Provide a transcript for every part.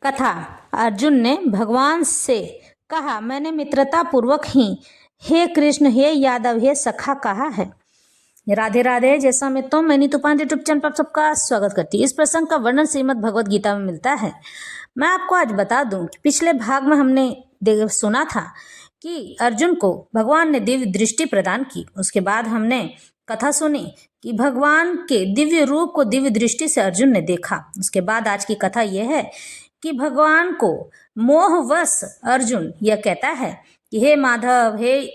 कथा। अर्जुन ने भगवान से कहा, मैंने मित्रता पूर्वक ही हे कृष्ण, हे यादव, हे सखा कहा है। राधे राधे। जैसा मित्रों, मैं नीतू पांडे यूट्यूब चैनल पर सबका स्वागत करती हूँ। इस प्रसंग का वर्णन श्रीमद् भगवद गीता में मिलता है। मैं आपको आज बता दूं कि पिछले भाग में हमने सुना था कि अर्जुन को भगवान ने दिव्य दृष्टि प्रदान की। उसके बाद हमने कथा सुनी कि भगवान के दिव्य रूप को दिव्य दृष्टि से अर्जुन ने देखा। उसके बाद आज की कथा यह है कि भगवान को मोहवश अर्जुन यह कहता है कि हे माधव, हे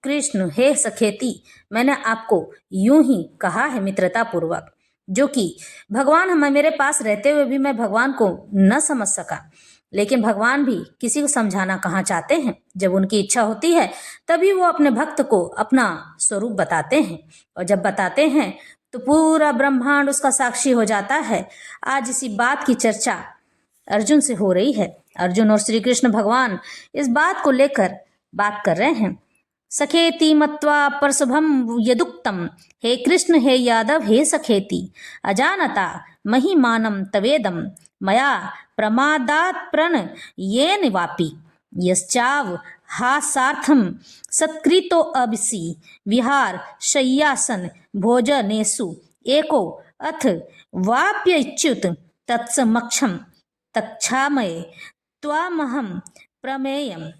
कृष्ण, हे सखेती, मैंने आपको यूं ही कहा है मित्रता पूर्वक, जो कि भगवान मेरे पास रहते हुए भी मैं भगवान को न समझ सका। लेकिन भगवान भी किसी को समझाना कहाँ चाहते हैं। जब उनकी इच्छा होती है तभी वो अपने भक्त को अपना स्वरूप बताते हैं, और जब बताते हैं तो पूरा ब्रह्मांड उसका साक्षी हो जाता है। आज इसी बात की चर्चा अर्जुन से हो रही है। अर्जुन और श्री कृष्ण भगवान इस बात को लेकर बात कर रहे हैं। सखेति मत्वा परशुभम यदुक्तम, हे कृष्ण, हे यादव, हे सखेति, अजानता महिमानं तवेदम, मया प्रमादात् प्रण ये निवापि, यश्चाव हासार्थम सत्कृतो अबिसि, विहार शय्यासन भोजनेषु एको अथ वाप्यच्युत तत्समक्षम तक्षामये त्वामहं प्रमेयम्।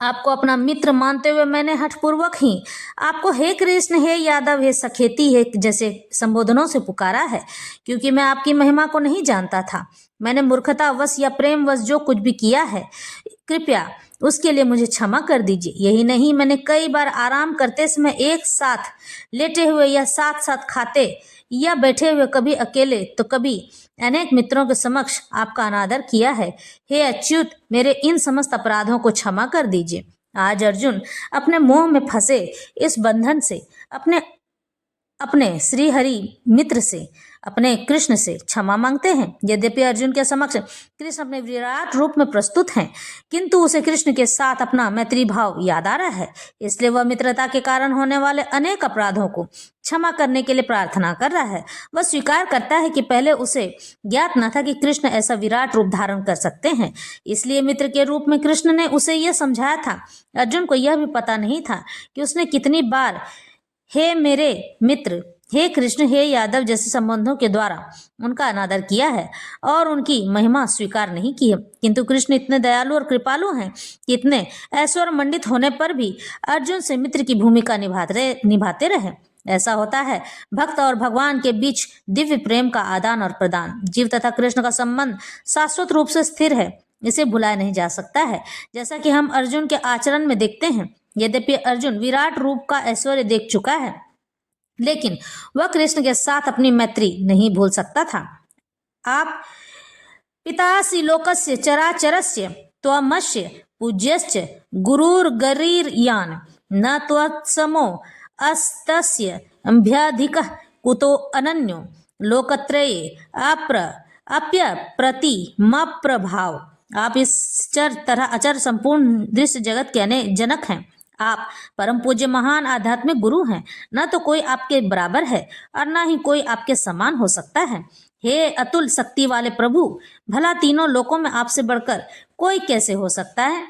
आपको अपना मित्र मानते हुए मैंने हठपूर्वक ही आपको हे कृष्ण, हे यादव, हे सखेती, हे जैसे संबोधनों से पुकारा है, क्योंकि मैं आपकी महिमा को नहीं जानता था। मैंने मूर्खतावश या प्रेमवश जो कुछ भी किया है, कृपया उसके लिए मुझे क्षमा कर दीजिए। यही नहीं, मैंने कई बार आराम करते समय एक साथ लेटे हुए या साथ साथ खाते या बैठे हुए, कभी अकेले तो कभी अनेक मित्रों के समक्ष आपका अनादर किया है। हे अच्युत, मेरे इन समस्त अपराधों को क्षमा कर दीजिए। आज अर्जुन अपने मोह में फंसे इस बंधन से अपने अपने श्री हरि मित्र से, अपने कृष्ण से क्षमा मांगते हैं। यद्यपि अर्जुन के समक्ष कृष्ण अपने विराट रूप में प्रस्तुत हैं, किंतु उसे कृष्ण के साथ अपना मैत्री भाव याद आ रहा है। इसलिए वह मित्रता के कारण होने वाले अनेक अपराधों को क्षमा करने के लिए प्रार्थना कर रहा है। वह स्वीकार करता है कि पहले उसे ज्ञात न था कि कृष्ण ऐसा विराट रूप धारण कर सकते हैं, इसलिए मित्र के रूप में कृष्ण ने उसे यह समझाया था। अर्जुन को यह भी पता नहीं था कि उसने कितनी बार हे मेरे मित्र, हे कृष्ण, हे यादव जैसे संबंधों के द्वारा उनका अनादर किया है और उनकी महिमा स्वीकार नहीं की है। किंतु कृष्ण इतने दयालु और कृपालु हैं कि इतने ऐश्वर्य मंडित होने पर भी अर्जुन से मित्र की भूमिका निभाते रहे। ऐसा होता है भक्त और भगवान के बीच दिव्य प्रेम का आदान और प्रदान। जीव तथा कृष्ण का संबंध शाश्वत रूप से स्थिर है, इसे भुलाया नहीं जा सकता है, जैसा कि हम अर्जुन के आचरण में देखते हैं। यद्यपि अर्जुन विराट रूप का ऐश्वर्य देख चुका है, लेकिन वह कृष्ण के साथ अपनी मैत्री नहीं भूल सकता था। आप पितासि लोकस्य चराचरस्य त्वमस्य पूज्यश्च गुरुर्गरीर्यान्, न त्वत्समो अस्तस्य अभ्याधिकः कुतो अनन्यो, लोकत्रये अप्यप्रतिमप्रभाव। आप इस तरह अचर संपूर्ण दृश्य जगत के जनक हैं। आप परम पूज्य महान आध्यात्मिक गुरु हैं। न तो कोई आपके बराबर है और न ही कोई आपके समान हो सकता है। हे अतुल शक्ति वाले प्रभु, भला तीनों लोकों में आपसे बढ़कर कोई कैसे हो सकता है।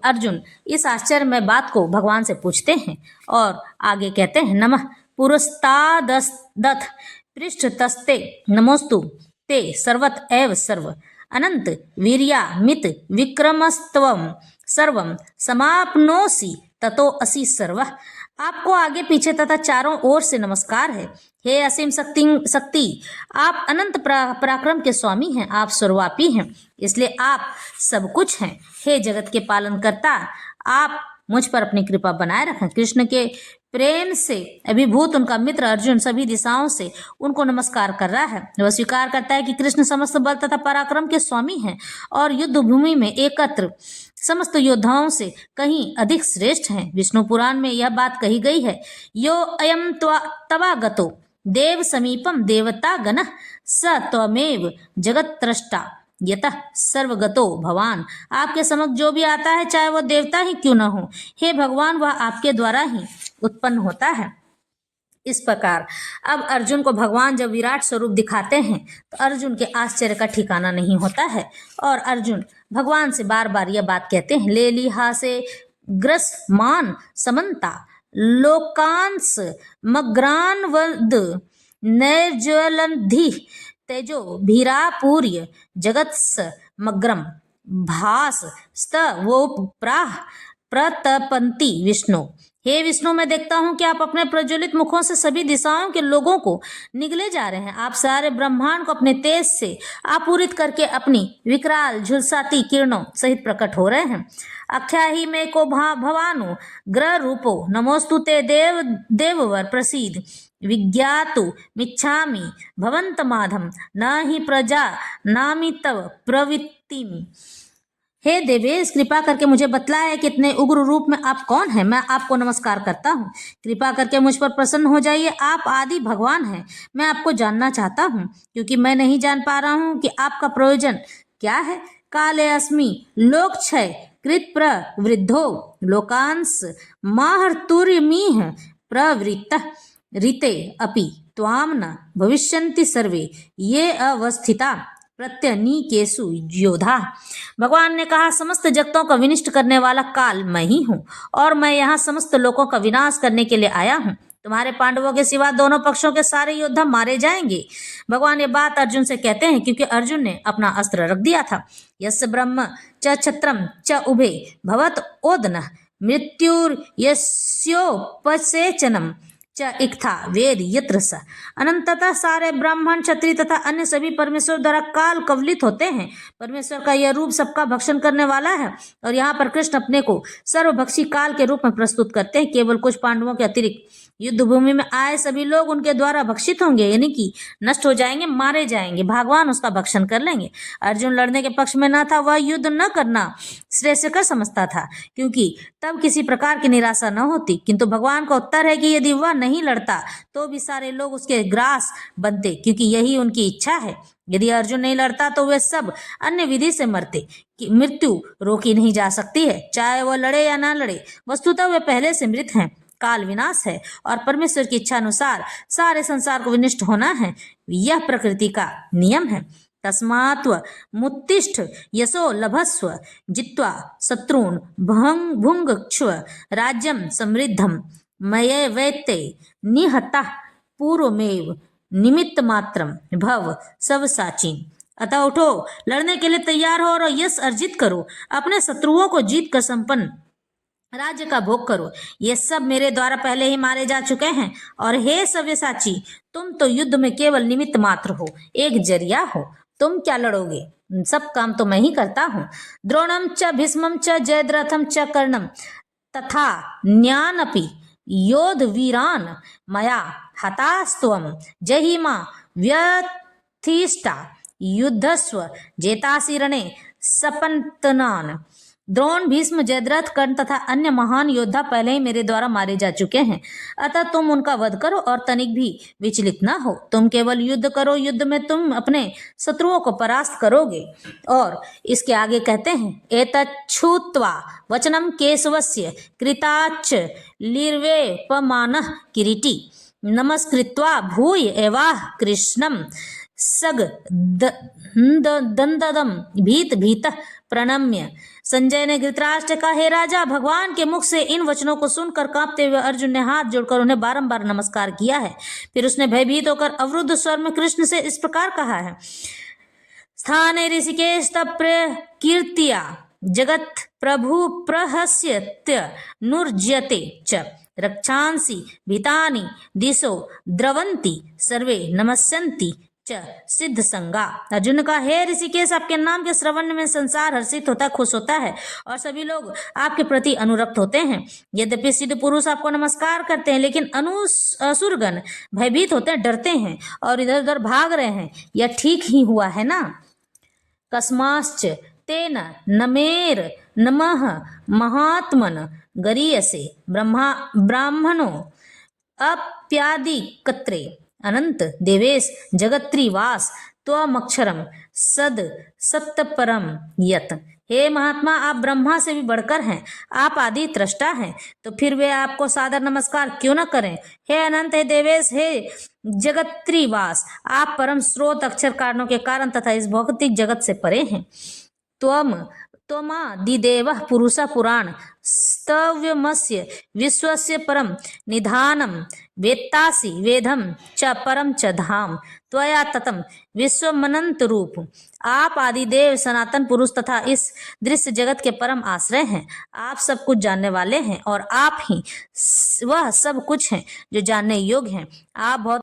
अर्जुन इस आश्चर्यमय बात को भगवान से पूछते हैं और आगे कहते हैं, नमः पुरस्तादथ पृष्ठतस्ते नमोस्तु ते सर्वत एव सर्व, अनंत वीर्यामित विक्रमस्त्वं सर्वं समाप्नोसि ततो असि सर्वः। आपको आगे पीछे तथा चारों ओर से नमस्कार है। हे असीम शक्ति, आप अनंत पराक्रम के स्वामी हैं, आप सर्वव्यापी हैं, इसलिए आप सब कुछ हैं। हे जगत के पालन करता, आप मुझ पर अपनी कृपा बनाए रखें। कृष्ण के प्रेम से अभिभूत उनका मित्र अर्जुन सभी दिशाओं से उनको नमस्कार कर रहा है। वह स्वीकार करता है कि कृष्ण समस्त बल तथा पराक्रम के स्वामी हैं और युद्ध भूमि में एकत्र समस्त योद्धाओं से कहीं अधिक श्रेष्ठ हैं। विष्णु पुराण में यह बात कही गई है, यो अयम तवागतो देव समीपम देवता गणः स त्वमेव जगत्त्रष्टा यतः सर्वगतो भवान। आपके समक्ष जो भी आता है, चाहे वह देवता ही क्यों न हो, हे भगवान, वह आपके द्वारा ही उत्पन्न होता है। इस प्रकार अब अर्जुन को भगवान जब विराट स्वरूप दिखाते हैं तो अर्जुन के आश्चर्य का ठिकाना नहीं होता है और अर्जुन भगवान से बार बार यह बात कहते हैं, ले लिहा से ग्रसमान समन्ता लोकांस मग्रानवद नैज्वलंधि तेजो भीरापूर्य जगत्स मग्रम भास स्त वो प्राह प्रतपंती विष्णु। हे विष्णु, मैं देखता हूं कि आप अपने प्रज्वलित मुखों से सभी दिशाओं के लोगों को निगले जा रहे हैं। आप सारे ब्रह्मांड को अपने तेज से आपूरित करके अपनी विकराल झुलसाती किरणों सहित प्रकट हो रहे हैं। अख्या ही में को भवानु ग्रह रूपो नमोस्तु ते देव देववर प्रसीद विज्ञातु मिच्छामि भवन्तमाधम न ही प्रजा नामि तव प्रवृत्तिम। हे देवेश, कृपा करके मुझे बतलाए कि इतने उग्र रूप में आप कौन हैं। मैं आपको नमस्कार करता हूँ, कृपा करके मुझ पर प्रसन्न हो जाइए। आप आदि भगवान हैं, मैं आपको जानना चाहता हूँ क्योंकि मैं नहीं जान पा रहा हूँ कि आपका प्रयोजन क्या है। काले अस्मि लोकक्षय कृत प्रवृद्धो लोकांस माहर्तुर्यमीह प्रवृत्त ऋते अपि त्वाम न भविष्यन्ति सर्वे ये अवस्थिता प्रत्यनीकेषु योधा। भगवान ने कहा, समस्त जगतों का विनिष्ट करने वाला काल मैं ही हूँ और मैं यहाँ समस्त लोगों का विनाश करने के लिए आया हूँ। तुम्हारे पांडवों के सिवा दोनों पक्षों के सारे योद्धा मारे जाएंगे। भगवान ये बात अर्जुन से कहते हैं क्योंकि अर्जुन ने अपना अस्त्र रख दिया था। यस्य ब्रह्म च छत्रम च उभे भवत ओदन मृत्युर्यस्योपसेचनम च इक्था वेद यत्र स। अनंततः सारे ब्राह्मण क्षत्रिय तथा अन्य सभी परमेश्वर द्वारा काल कवलित होते हैं। परमेश्वर का यह रूप सबका भक्षण करने वाला है और यहाँ पर कृष्ण अपने को सर्वभक्षी काल के रूप में प्रस्तुत करते हैं। केवल कुछ पांडवों के अतिरिक्त युद्ध भूमि में आए सभी लोग उनके द्वारा भक्षित होंगे, यानी कि नष्ट हो जाएंगे, मारे जाएंगे। भगवान उसका भक्षण कर लेंगे। अर्जुन लड़ने के पक्ष में न था, वह युद्ध न करना श्रेयस्कर समझता था क्योंकि तब किसी प्रकार की निराशा न होती। किंतु भगवान का उत्तर है कि यदि वह नहीं लड़ता तो भी सारे लोग उसके ग्रास बनते क्योंकि यही उनकी इच्छा है। यदि अर्जुन नहीं लड़ता तो वे सब अन्य विधि से मरते। मृत्यु रोकी नहीं जा सकती है, चाहे वह लड़े या ना लड़े। वस्तुतः वे पहले से मृत हैं। काल विनाश है और परमेश्वर की इच्छा अनुसार सारे संसार को विनष्ट होना है। यह प्रकृति का नियम है। तस्मात्व मुत्तिष्ठ यशो लभस्व जित्वा शत्रून् भुङ्क्ष्व राज्यं समृद्धं मये वैते निहता पूर्वमेव निमित्त मात्रम भव सब साची। अतः उठो, लड़ने के लिए तैयार हो और यश अर्जित करो। अपने शत्रुओं को जीत कर संपन्न राज्य का भोग करो। ये सब मेरे द्वारा पहले ही मारे जा चुके हैं और हे सव्यसाची, तुम तो युद्ध में केवल निमित्त मात्र हो, एक जरिया हो। तुम क्या लड़ोगे? सब काम तो मैं ही करता हूँ। द्रोणम च भीष्मम च जयद्रथम च कर्णम तथा न्यानपि योध वीरान मया हतास्त्वं जहिमा व्यथिष्टा युद्धस्व जेतासि रणे सपन्तनान। द्रोण, भीष्म, जयद्रथ, कर्ण तथा अन्य महान योद्धा पहले ही मेरे द्वारा मारे जा चुके हैं, अतः तुम उनका वध करो और तनिक भी विचलित न हो। तुम केवल युद्ध करो, युद्ध में तुम अपने शत्रुओं को परास्त करोगे। और इसके आगे कहते हैं, एतच्छ्रुत्वा वचनम केशवस्य कृताच्च लीर्वेपमानः किरीटी नमस्कृत्वा भूय एवाह कृष्णं सगदन्ददं भीत भीतः प्रणम्य। संजय ने धृतराष्ट्र कहा, हे राजा, भगवान के मुख से इन वचनों को सुनकर कांपते हुए अर्जुन ने हाथ जोड़कर उन्हें बारंबार नमस्कार किया है। फिर उसने भयभीत होकर अवरुद्ध स्वर में कृष्ण से इस प्रकार कहा है, स्थाने ऋषिकेश कीर्तिया जगत प्रभु प्रहस्यत्य नुर्ज्यते च रक्षांसि भीतानि दिशो द्रवंती सर्वे नमस्यन्ति सिद्ध संगा। अर्जुन का, हे ऋषिकेश, आपके नाम के श्रवण में संसार हर्षित होता, खुश होता है और सभी लोग आपके प्रति अनुरक्त होते हैं। यद्यपि सिद्ध पुरुष आपको नमस्कार करते हैं, लेकिन असुरगण भयभीत होते हैं, डरते हैं और इधर उधर भाग रहे हैं। यह ठीक ही हुआ है ना। कस्माश्च तेन नमेर नमः महात्मन गरीयसे ब्राह्मणो अप्यादि कत्रे अनंत देवेश जगत्रिवास त्वमक्षरम सद सत्य परम यत। हे महात्मा, आप ब्रह्मा से भी बढ़कर हैं, आप आदि त्रष्टा हैं, तो फिर वे आपको सादर नमस्कार क्यों न करें। हे अनंत, हे देवेश, हे जगत्रिवास, आप परम स्रोत अक्षर कारणों के कारण तथा इस भौतिक जगत से परे हैं। त्वमादिदेवः पुरुषः पुराण स्तव्यमस्य विश्वस्य परम निधानं वेत्तासि वेदं च परम च धाम त्वया ततं विश्वमनंत रूप। आप आदिदेव सनातन पुरुष तथा इस दृश्य जगत के परम आश्रय हैं। आप सब कुछ जानने वाले हैं और आप ही वह सब कुछ हैं जो जानने योग्य हैं। आप बहुत